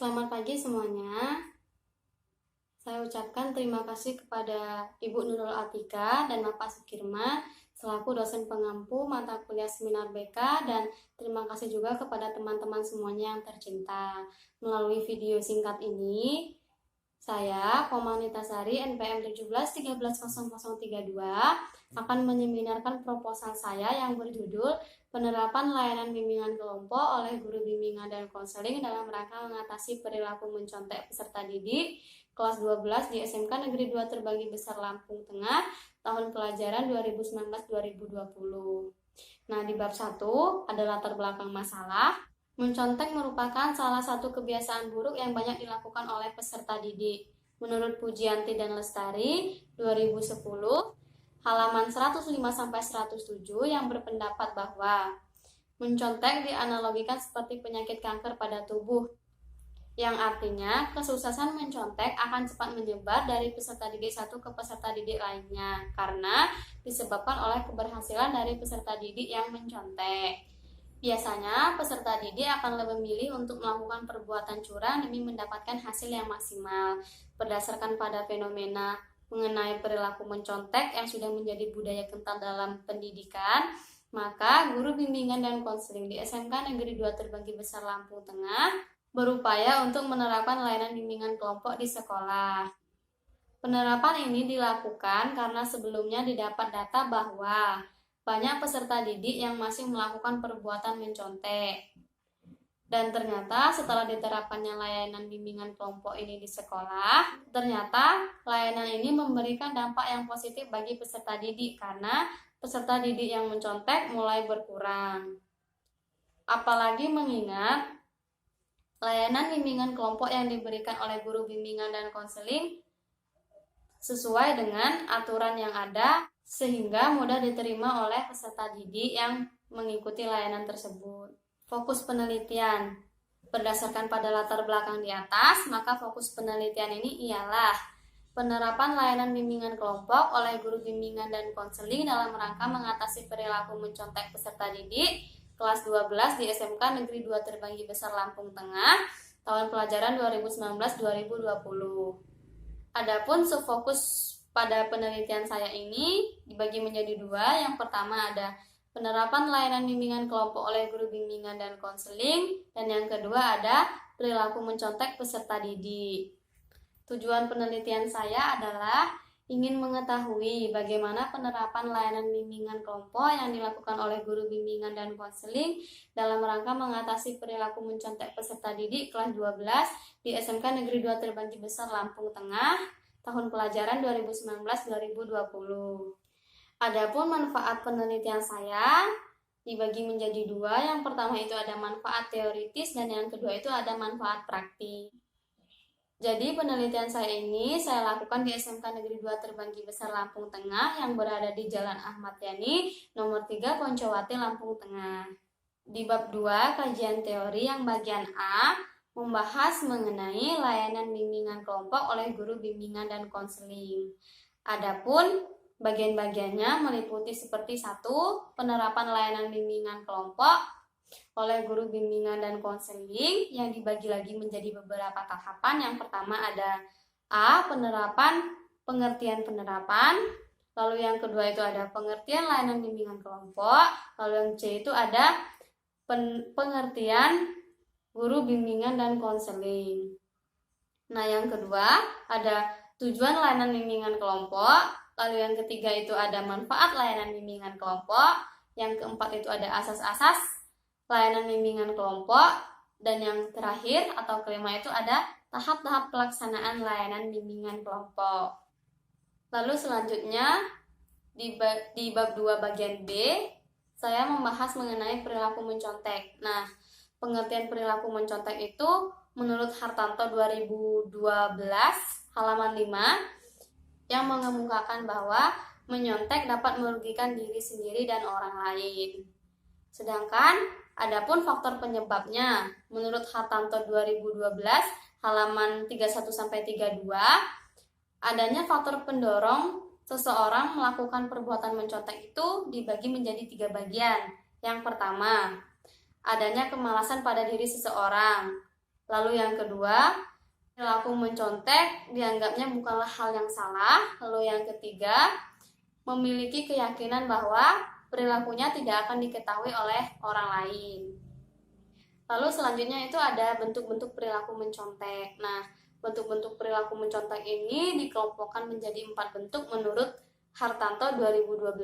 Selamat pagi semuanya. Saya ucapkan terima kasih kepada Ibu Nurul Atika dan Bapak Sukirma selaku dosen pengampu mata kuliah seminar BK, dan terima kasih juga kepada teman-teman semuanya yang tercinta. Melalui video singkat ini, saya, Komanitasari NPM 17130032, akan menyeminarkan proposal saya yang berjudul Penerapan Layanan Bimbingan Kelompok oleh Guru Bimbingan dan Konseling dalam rangka mengatasi perilaku mencontek peserta didik kelas 12 di SMK Negeri 2 Terbagi Besar Lampung Tengah tahun pelajaran 2019-2020. Nah, di bab 1 ada latar belakang masalah. Mencontek merupakan salah satu kebiasaan buruk yang banyak dilakukan oleh peserta didik. Menurut Pujianti dan Lestari 2010, halaman 105-107 yang berpendapat bahwa mencontek dianalogikan seperti penyakit kanker pada tubuh, yang artinya kesuksesan mencontek akan cepat menyebar dari peserta didik satu ke peserta didik lainnya karena disebabkan oleh keberhasilan dari peserta didik yang mencontek. Biasanya, peserta didik akan lebih memilih untuk melakukan perbuatan curang demi mendapatkan hasil yang maksimal. Berdasarkan pada fenomena mengenai perilaku mencontek yang sudah menjadi budaya kental dalam pendidikan, maka guru bimbingan dan konseling di SMK Negeri 2 Terbagi Besar Lampung Tengah berupaya untuk menerapkan layanan bimbingan kelompok di sekolah. Penerapan ini dilakukan karena sebelumnya didapat data bahwa banyak peserta didik yang masih melakukan perbuatan mencontek. Dan ternyata setelah diterapkannya layanan bimbingan kelompok ini di sekolah, ternyata layanan ini memberikan dampak yang positif bagi peserta didik karena peserta didik yang mencontek mulai berkurang. Apalagi mengingat layanan bimbingan kelompok yang diberikan oleh guru bimbingan dan konseling sesuai dengan aturan yang ada sehingga mudah diterima oleh peserta didik yang mengikuti layanan tersebut. Fokus penelitian. Berdasarkan pada latar belakang di atas, maka fokus penelitian ini ialah penerapan layanan bimbingan kelompok oleh guru bimbingan dan konseling dalam rangka mengatasi perilaku mencontek peserta didik kelas 12 di SMK Negeri 2 Terbagi Besar Lampung Tengah tahun pelajaran 2019-2020. Adapun subfokus pada penelitian saya ini dibagi menjadi dua. Yang pertama ada penerapan layanan bimbingan kelompok oleh guru bimbingan dan konseling, dan yang kedua ada perilaku mencontek peserta didik. Tujuan penelitian saya adalah ingin mengetahui bagaimana penerapan layanan bimbingan kelompok yang dilakukan oleh guru bimbingan dan konseling dalam rangka mengatasi perilaku mencontek peserta didik kelas 12 di SMK Negeri 2 Terbagi Besar Lampung Tengah tahun pelajaran 2019-2020. Adapun manfaat penelitian saya dibagi menjadi dua. Yang pertama itu ada manfaat teoritis dan yang kedua itu ada manfaat praktik. Jadi penelitian saya ini saya lakukan di SMK Negeri 2 Terbagi Besar Lampung Tengah yang berada di Jalan Ahmad Yani, nomor 3 Poncowati, Lampung Tengah. Di bab 2 kajian teori yang bagian A membahas mengenai layanan bimbingan kelompok oleh guru bimbingan dan konseling. Adapun bagian-bagiannya meliputi seperti 1. Penerapan layanan bimbingan kelompok oleh guru bimbingan dan konseling yang dibagi lagi menjadi beberapa tahapan. Yang pertama ada A. Penerapan, pengertian penerapan. Lalu yang kedua itu ada pengertian layanan bimbingan kelompok. Lalu yang C itu ada pengertian guru bimbingan dan konseling. Nah, yang kedua ada tujuan layanan bimbingan kelompok. Lalu yang ketiga itu ada manfaat layanan bimbingan kelompok. Yang keempat itu ada asas-asas layanan bimbingan kelompok. Dan yang terakhir atau kelima itu ada tahap-tahap pelaksanaan layanan bimbingan kelompok. Lalu selanjutnya di bab 2 bagian B saya membahas mengenai perilaku mencontek. Nah, pengertian perilaku mencontek itu menurut Hartanto 2012 halaman 5 yang mengemukakan bahwa menyontek dapat merugikan diri sendiri dan orang lain. Sedangkan adapun faktor penyebabnya menurut Hartanto 2012 halaman 31-32 adanya faktor pendorong seseorang melakukan perbuatan mencontek itu dibagi menjadi 3 bagian. Yang pertama, adanya kemalasan pada diri seseorang. Lalu yang kedua, perilaku mencontek dianggapnya bukanlah hal yang salah. Lalu yang ketiga, memiliki keyakinan bahwa perilakunya tidak akan diketahui oleh orang lain. Lalu selanjutnya itu ada bentuk-bentuk perilaku mencontek. Nah, bentuk-bentuk perilaku mencontek ini dikelompokkan menjadi 4 bentuk menurut Hartanto 2012.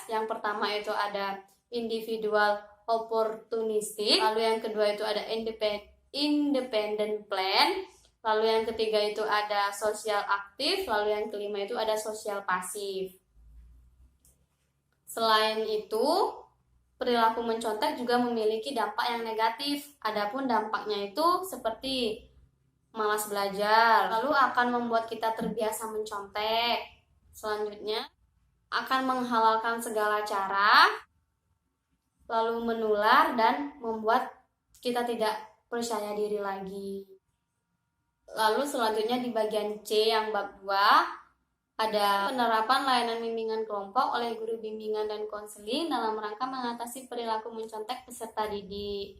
Yang pertama itu ada individual opportunistic, lalu yang kedua itu ada independent plan, lalu yang ketiga itu ada social aktif, lalu yang kelima itu ada social pasif. Selain itu, perilaku mencontek juga memiliki dampak yang negatif. Adapun dampaknya itu seperti malas belajar, lalu akan membuat kita terbiasa mencontek. Selanjutnya, akan menghalalkan segala cara, lalu menular dan membuat kita tidak percaya diri lagi. Lalu selanjutnya di bagian C yang bab 2, ada penerapan layanan bimbingan kelompok oleh guru bimbingan dan konseling dalam rangka mengatasi perilaku mencontek peserta didik.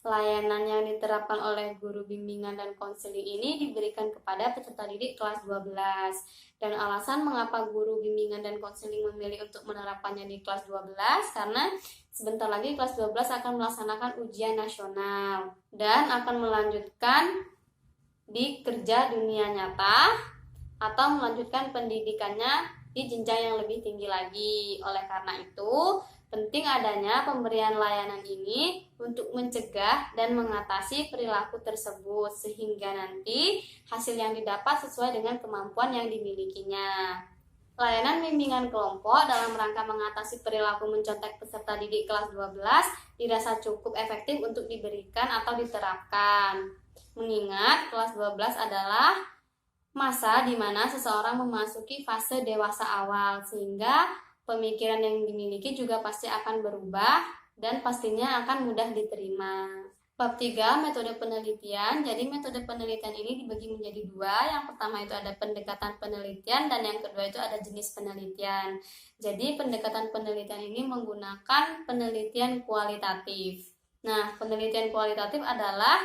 Layanan yang diterapkan oleh guru bimbingan dan konseling ini diberikan kepada peserta didik kelas 12. Dan alasan mengapa guru bimbingan dan konseling memilih untuk menerapkannya di kelas 12 karena sebentar lagi kelas 12 akan melaksanakan ujian nasional dan akan melanjutkan di kerja dunia nyata atau melanjutkan pendidikannya di jenjang yang lebih tinggi lagi. Oleh karena itu, penting adanya pemberian layanan ini untuk mencegah dan mengatasi perilaku tersebut sehingga nanti hasil yang didapat sesuai dengan kemampuan yang dimilikinya. Layanan bimbingan kelompok dalam rangka mengatasi perilaku mencontek peserta didik kelas 12 dirasa cukup efektif untuk diberikan atau diterapkan. Mengingat kelas 12 adalah masa di mana seseorang memasuki fase dewasa awal, sehingga pemikiran yang dimiliki juga pasti akan berubah dan pastinya akan mudah diterima. Bab 3, metode penelitian. Jadi metode penelitian ini dibagi menjadi 2. Yang pertama itu ada pendekatan penelitian dan yang kedua itu ada jenis penelitian. Jadi pendekatan penelitian ini menggunakan penelitian kualitatif. Nah, penelitian kualitatif adalah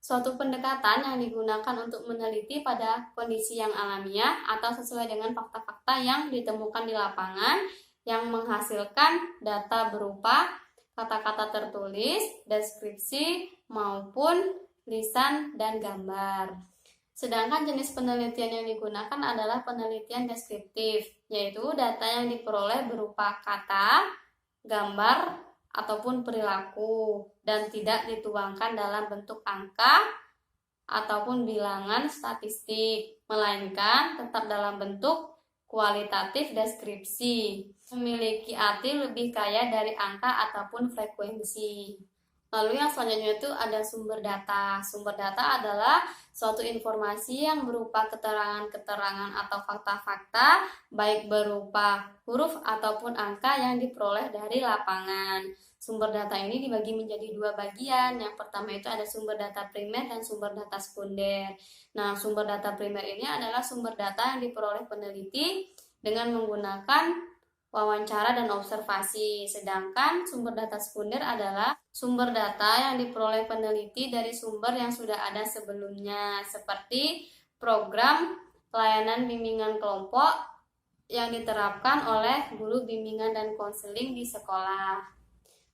suatu pendekatan yang digunakan untuk meneliti pada kondisi yang alamiah atau sesuai dengan fakta-fakta yang ditemukan di lapangan yang menghasilkan data berupa kata-kata tertulis, deskripsi, maupun lisan dan gambar. Sedangkan jenis penelitian yang digunakan adalah penelitian deskriptif, yaitu data yang diperoleh berupa kata, gambar, ataupun perilaku dan tidak dituangkan dalam bentuk angka ataupun bilangan statistik, melainkan tetap dalam bentuk kualitatif deskripsi, memiliki arti lebih kaya dari angka ataupun frekuensi. Lalu yang selanjutnya itu ada sumber data. Sumber data adalah suatu informasi yang berupa keterangan-keterangan atau fakta-fakta, baik berupa huruf ataupun angka yang diperoleh dari lapangan. Sumber data ini dibagi menjadi 2 bagian. Yang pertama itu ada sumber data primer dan sumber data sekunder. Nah, sumber data primer ini adalah sumber data yang diperoleh peneliti dengan menggunakan wawancara dan observasi. Sedangkan sumber data sekunder adalah sumber data yang diperoleh peneliti dari sumber yang sudah ada sebelumnya, seperti program layanan bimbingan kelompok yang diterapkan oleh guru bimbingan dan konseling di sekolah.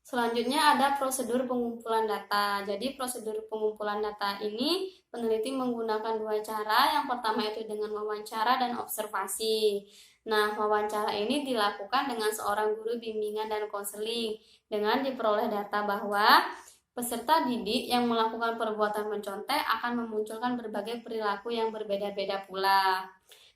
Selanjutnya ada prosedur pengumpulan data. Jadi prosedur pengumpulan data ini peneliti menggunakan 2 cara. Yang pertama itu dengan wawancara dan observasi. Nah, wawancara ini dilakukan dengan seorang guru bimbingan dan konseling dengan diperoleh data bahwa peserta didik yang melakukan perbuatan mencontek akan memunculkan berbagai perilaku yang berbeda-beda pula.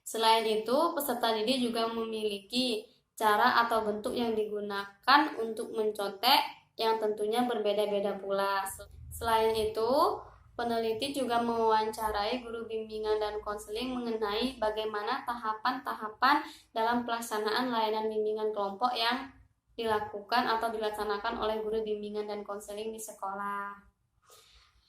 Selain itu, peserta didik juga memiliki cara atau bentuk yang digunakan untuk mencontek yang tentunya berbeda-beda pula. Selain itu, peneliti juga mewawancarai guru bimbingan dan konseling mengenai bagaimana tahapan-tahapan dalam pelaksanaan layanan bimbingan kelompok yang dilakukan atau dilaksanakan oleh guru bimbingan dan konseling di sekolah.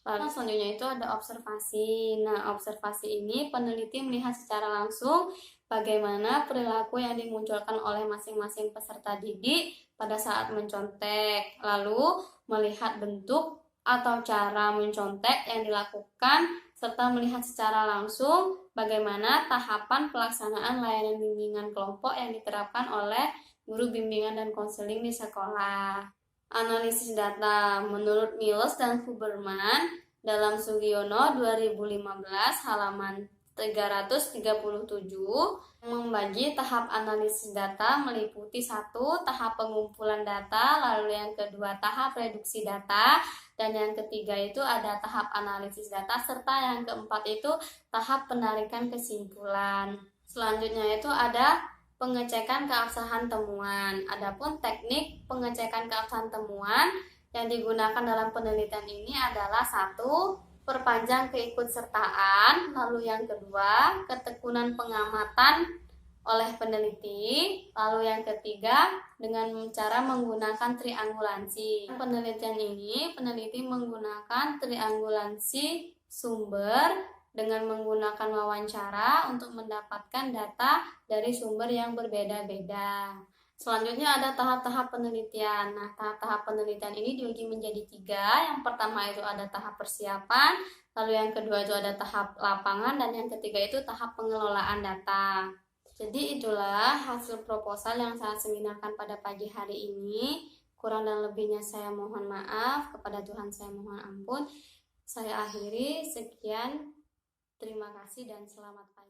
Lalu selanjutnya itu ada observasi. Nah, observasi ini peneliti melihat secara langsung bagaimana perilaku yang dimunculkan oleh masing-masing peserta didik pada saat mencontek, lalu melihat bentuk atau cara mencontek yang dilakukan, serta melihat secara langsung bagaimana tahapan pelaksanaan layanan bimbingan kelompok yang diterapkan oleh guru bimbingan dan konseling di sekolah. Analisis data menurut Miles dan Huberman dalam Sugiono 2015 halaman 337 membagi tahap analisis data meliputi 1. Tahap pengumpulan data, lalu yang kedua tahap reduksi data, dan yang ketiga itu ada tahap analisis data, serta yang keempat itu tahap penarikan kesimpulan. Selanjutnya itu ada pengecekan keabsahan temuan. Adapun teknik pengecekan keabsahan temuan yang digunakan dalam penelitian ini adalah 1. Perpanjang keikutsertaan, lalu yang kedua ketekunan pengamatan oleh peneliti, lalu yang ketiga dengan cara menggunakan triangulansi. Penelitian ini peneliti menggunakan triangulansi sumber dengan menggunakan wawancara untuk mendapatkan data dari sumber yang berbeda-beda. Selanjutnya ada tahap-tahap penelitian. Nah, tahap-tahap penelitian ini dibagi menjadi 3. Yang pertama itu ada tahap persiapan, lalu yang kedua itu ada tahap lapangan, dan yang ketiga itu tahap pengelolaan data. Jadi itulah hasil proposal yang saya seminarkan pada pagi hari ini. Kurang dan lebihnya saya mohon maaf, kepada Tuhan saya mohon ampun. Saya akhiri, sekian, terima kasih dan selamat pagi.